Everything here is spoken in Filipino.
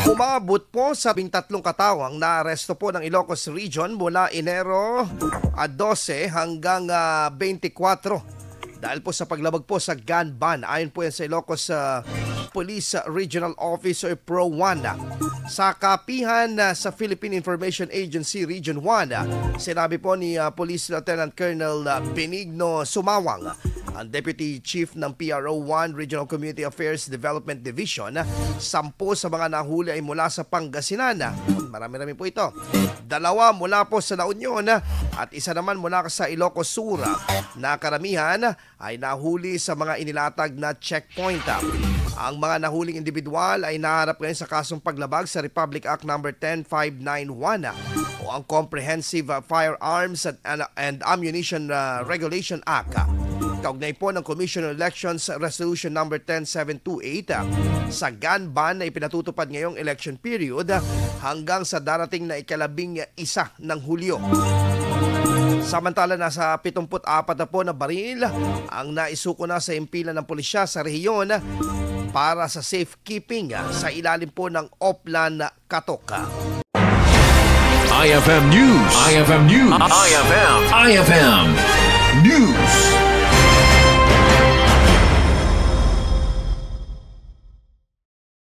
Umabot po sa 13 katao ang naaresto po ng Ilocos Region mula Enero 12 hanggang 24 dahil po sa paglabag po sa gun ban. Ayon po yan sa Ilocos Police Regional Officer Pro 1. Sa kapihan sa Philippine Information Agency Region 1, sinabi po ni Police Lieutenant Colonel Benigno Sumawang, ang Deputy Chief ng PRO 1 Regional Community Affairs Development Division, 10 sa mga nahuli ay mula sa Pangasinan. Marami-rami po ito. 2 mula po sa La Union at 1 naman mula sa Ilocos Sur, na karamihan ay nahuli sa mga inilatag na checkpoint. Ang mga nahuling individual ay naharap ngayon sa kasong paglabag sa Republic Act No. 10591 o ang Comprehensive Firearms and Ammunition Regulation Act. Kaugnay po ng Commission on Elections Resolution No. 10728 sa gun ban na ipinatutupad ngayong election period hanggang sa darating na ika-11 ng Hulyo. Samantala, nasa 74 na po na baril ang naisuko na sa impila ng pulisya sa rehiyon para sa safekeeping sa ilalim po ng Oplan Katok. IFM News. IFM News. IFM News.